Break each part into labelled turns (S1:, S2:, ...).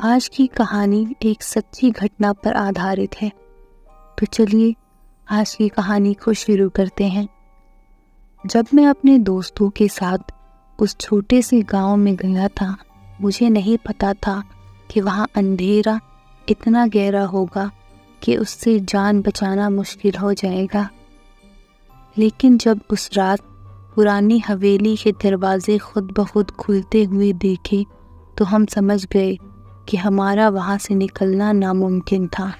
S1: آج کی کہانی ایک سچی گھٹنا پر آدھارت ہے، تو چلیے آج کی کہانی کو شروع کرتے ہیں۔ جب میں اپنے دوستوں کے ساتھ اس چھوٹے سے گاؤں میں گیا تھا، مجھے نہیں پتا تھا کہ وہاں اندھیرا اتنا گہرا ہوگا کہ اس سے جان بچانا مشکل ہو جائے گا۔ لیکن جب اس رات پرانی حویلی کے دروازے خود بخود کھلتے ہوئے دیکھے تو ہم سمجھ گئے کہ ہمارا وہاں سے نکلنا ناممکن تھا۔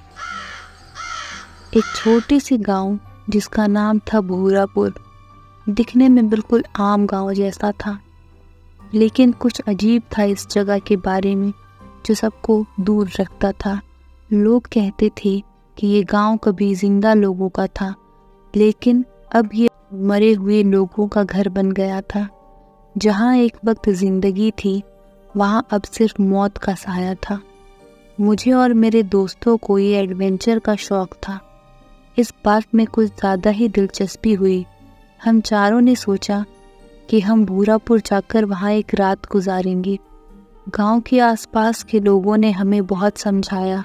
S1: ایک چھوٹے سے گاؤں جس کا نام تھا بھورا پور، دکھنے میں بالکل عام گاؤں جیسا تھا، لیکن کچھ عجیب تھا اس جگہ کے بارے میں جو سب کو دور رکھتا تھا۔ لوگ کہتے تھے کہ یہ گاؤں کبھی زندہ لوگوں کا تھا، لیکن اب یہ مرے ہوئے لوگوں کا گھر بن گیا تھا۔ جہاں ایک وقت زندگی تھی، وہاں اب صرف موت کا سایہ تھا۔ مجھے اور میرے دوستوں کو یہ ایڈونچر کا شوق تھا۔ اس بات میں کچھ زیادہ ہی دلچسپی ہوئی۔ ہم چاروں نے سوچا کہ ہم بھورا پور جا کر وہاں ایک رات گزاریں گے۔ گاؤں کے آس پاس کے لوگوں نے ہمیں بہت سمجھایا،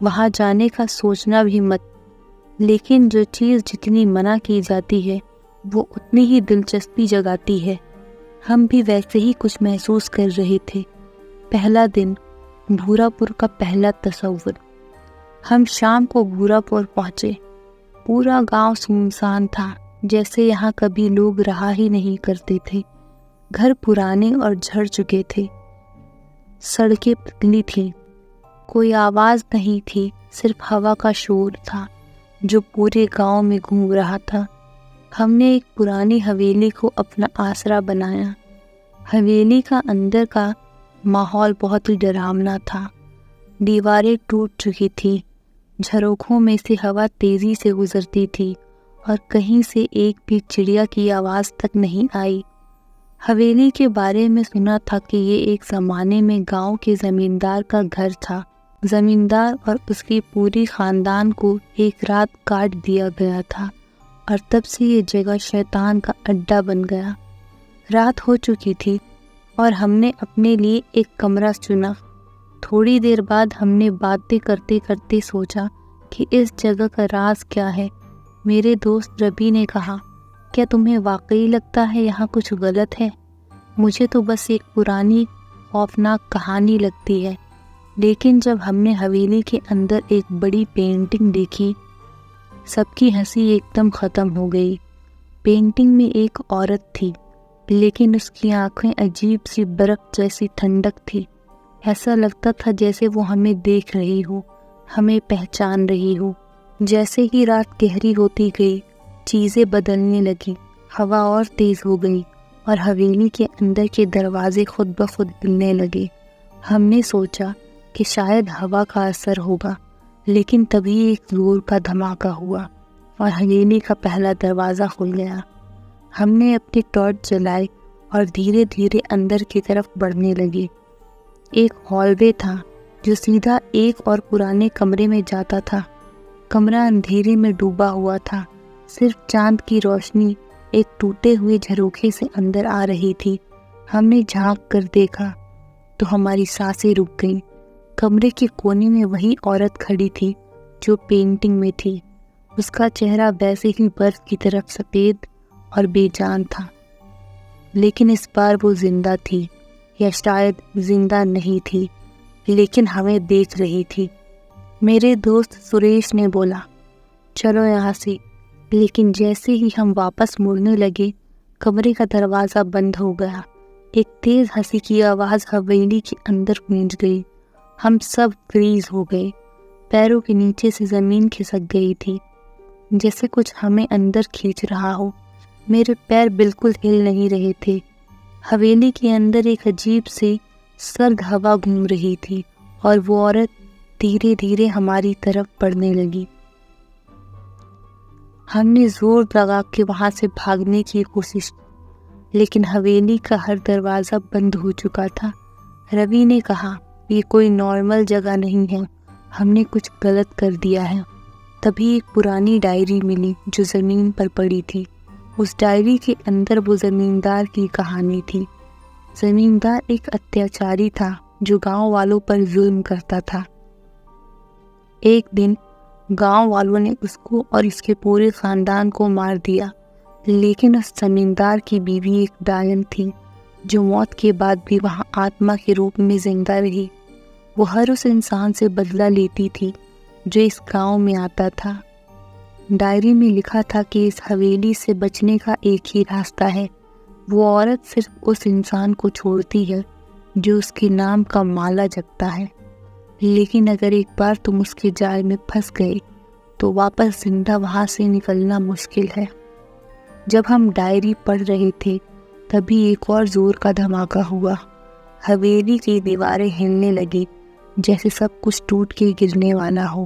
S1: وہاں جانے کا سوچنا بھی مت، لیکن جو چیز جتنی منع کی جاتی ہے وہ اتنی ہی دلچسپی جگاتی ہے۔ ہم بھی ویسے ہی کچھ محسوس کر رہے تھے۔ پہلا دن، بھورا پور کا پہلا تصور۔ ہم شام کو بھورا پور پہنچے۔ پورا گاؤں سنسان تھا، جیسے یہاں کبھی لوگ رہا ہی نہیں کرتے تھے۔ گھر پرانے اور جھڑ چکے تھے، سڑکیں پتلی تھیں، کوئی آواز نہیں تھی، صرف ہوا کا شور تھا جو پورے گاؤں میں گھوم رہا تھا۔ ہم نے ایک پرانی حویلی کو اپنا آسرا بنایا۔ حویلی کا اندر کا ماحول بہت ہی ڈراونا تھا۔ دیواریں ٹوٹ چکی تھی، جھروکھوں میں سے ہوا تیزی سے گزرتی تھی اور کہیں سے ایک بھی چڑیا کی آواز تک نہیں آئی۔ حویلی کے بارے میں سنا تھا کہ یہ ایک زمانے میں گاؤں کے زمیندار کا گھر تھا۔ زمیندار اور اس کی پوری خاندان کو ایک رات کاٹ دیا گیا تھا اور تب سے یہ جگہ شیطان کا اڈا بن گیا۔ رات ہو چکی تھی اور ہم نے اپنے لیے ایک کمرہ چنا۔ تھوڑی دیر بعد ہم نے باتیں کرتے کرتے سوچا کہ اس جگہ کا راز کیا ہے۔ میرے دوست ربی نے کہا، کیا تمہیں واقعی لگتا ہے یہاں کچھ غلط ہے؟ مجھے تو بس ایک پرانی خوفناک کہانی لگتی ہے۔ لیکن جب ہم نے حویلی کے اندر ایک بڑی پینٹنگ دیکھی، سب کی ہنسی ایک دم ختم ہو گئی۔ پینٹنگ میں ایک عورت تھی، لیکن اس کی آنکھیں عجیب سی برف جیسی ٹھنڈک تھی۔ ایسا لگتا تھا جیسے وہ ہمیں دیکھ رہی ہو، ہمیں پہچان رہی ہو۔ جیسے ہی رات گہری ہوتی گئی، چیزیں بدلنے لگیں، ہوا اور تیز ہو گئی اور حویلی کے اندر کے دروازے خود بخود ہلنے لگے۔ ہم نے سوچا کہ شاید ہوا کا اثر ہوگا، لیکن تبھی ایک زور کا دھماکہ ہوا اور حویلی کا پہلا دروازہ کھل گیا۔ ہم نے اپنی ٹارچ جلائی اور دھیرے دھیرے اندر کی طرف بڑھنے لگے۔ ایک ہال وے تھا جو سیدھا ایک اور پرانے کمرے میں جاتا تھا۔ کمرہ اندھیرے میں ڈوبا ہوا تھا، صرف چاند کی روشنی ایک ٹوٹے ہوئے جھروکے سے اندر آ رہی تھی۔ ہم نے جھانک کر دیکھا تو ہماری سانسیں رک گئیں۔ کمرے کے کونے میں وہی عورت کھڑی تھی جو پینٹنگ میں تھی۔ اس کا چہرہ ویسے ہی برف کی طرف سفید اور بے جان تھا، لیکن اس بار وہ زندہ تھی، یا شاید زندہ نہیں تھی، لیکن ہمیں دیکھ رہی تھی۔ میرے دوست سریش نے بولا، چلو یہاں سے، لیکن جیسے ہی ہم واپس مڑنے لگے، کمرے کا دروازہ بند ہو گیا۔ ایک تیز ہنسی کی آواز حویلی کے اندر گونج گئی۔ ہم سب فریز ہو گئے، پیروں کے نیچے سے زمین کھسک گئی تھی، جیسے کچھ ہمیں اندر کھینچ رہا ہو۔ میرے پیر بالکل ہل نہیں رہے تھے۔ حویلی کے اندر ایک عجیب سی سرد ہوا گھوم رہی تھی اور وہ عورت دھیرے دھیرے ہماری طرف بڑھنے لگی۔ ہم نے زور لگا کے وہاں سے بھاگنے کی کوشش کی، لیکن حویلی کا ہر دروازہ بند ہو چکا تھا۔ روی نے کہا، یہ کوئی نارمل جگہ نہیں ہے، ہم نے کچھ غلط کر دیا ہے۔ تبھی ایک پرانی ڈائری ملی جو زمین پر پڑی تھی۔ اس ڈائری کے اندر وہ زمیندار کی کہانی تھی۔ زمیندار ایک اتیاچاری تھا، جو گاؤں والوں پر ظلم کرتا تھا۔ ایک دن گاؤں والوں نے اس کو اور اس کے پورے خاندان کو مار دیا، لیکن اس زمیندار کی بیوی ایک ڈاین تھی جو موت کے بعد بھی وہاں آتما کے روپ میں زندہ رہی۔ وہ ہر اس انسان سے بدلہ لیتی تھی جو اس گاؤں میں آتا تھا۔ ڈائری میں لکھا تھا کہ اس حویلی سے بچنے کا ایک ہی راستہ ہے، وہ عورت صرف اس انسان کو چھوڑتی ہے جو اس کے نام کا مالا جپتا ہے، لیکن اگر ایک بار تم اس کے جال میں پھنس گئے تو واپس زندہ وہاں سے نکلنا مشکل ہے۔ جب ہم ڈائری پڑھ رہے تھے تبھی ایک اور زور کا دھماکہ ہوا۔ حویلی کی دیواریں ہلنے لگی جیسے سب کچھ ٹوٹ کے گرنے والا ہو۔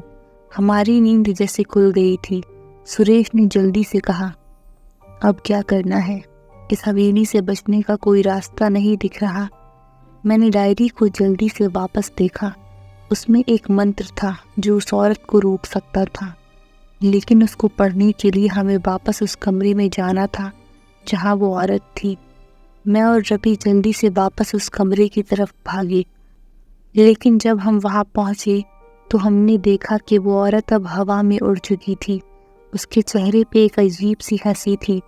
S1: ہماری نیند جیسے کھل گئی تھی۔ سریش نے جلدی سے کہا، اب کیا کرنا ہے؟ اس حویلی سے بچنے کا کوئی راستہ نہیں دکھ رہا۔ میں نے ڈائری کو جلدی سے واپس دیکھا۔ اس میں ایک منتر تھا جو اس عورت کو روک سکتا تھا، لیکن اس کو پڑھنے کے لیے ہمیں واپس اس کمرے میں جانا تھا جہاں وہ عورت تھی۔ میں اور ربی جلدی سے واپس اس کمرے کی طرف بھاگے، لیکن جب ہم وہاں پہنچے تو ہم نے دیکھا کہ وہ عورت اب ہوا میں اڑ چکی تھی۔ اس کے چہرے پہ ایک عجیب سی ہنسی تھی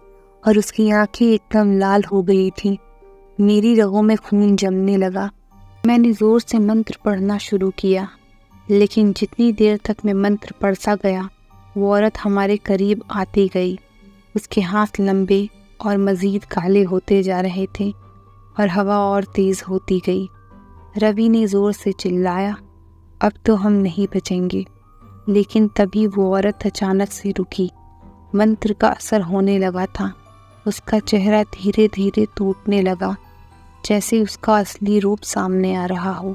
S1: اور اس کی آنکھیں ایک دم لال ہو گئی تھیں۔ میری رگوں میں خون جمنے لگا۔ میں نے زور سے منتر پڑھنا شروع کیا، لیکن جتنی دیر تک میں منتر پڑھتا گیا وہ عورت ہمارے قریب آتی گئی۔ اس کے ہاتھ لمبے اور مزید کالے ہوتے جا رہے تھے اور ہوا اور تیز ہوتی گئی۔ روی نے زور سے چلایا، اب تو ہم نہیں بچیں گے، لیکن تبھی وہ عورت اچانک سے رکی۔ منتر کا اثر ہونے لگا تھا۔ اس کا چہرہ دھیرے دھیرے ٹوٹنے لگا، جیسے اس کا اصلی روپ سامنے آ رہا ہو۔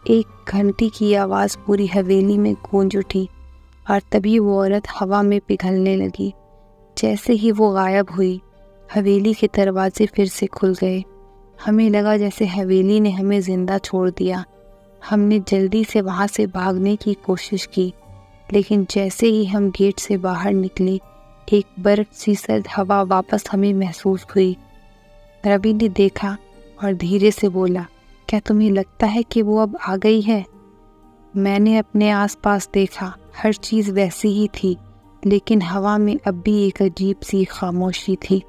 S1: ایک گھنٹی کی آواز پوری حویلی میں گونج اٹھی اور تبھی وہ عورت ہوا میں پگھلنے لگی۔ جیسے ہی وہ غائب ہوئی، حویلی کے دروازے پھر سے کھل گئے۔ ہمیں لگا جیسے حویلی نے ہمیں زندہ چھوڑ دیا۔ ہم نے جلدی سے وہاں سے بھاگنے کی کوشش کی، لیکن جیسے ہی ہم گیٹ سے باہر نکلے ایک برف سی سرد ہوا واپس ہمیں محسوس ہوئی۔ ربی نے دیکھا اور دھیرے سے بولا، کیا تمہیں لگتا ہے کہ وہ اب آ گئی ہے؟ میں نے اپنے آس پاس دیکھا، ہر چیز ویسی ہی تھی، لیکن ہوا میں اب بھی ایک عجیب سی خاموشی تھی۔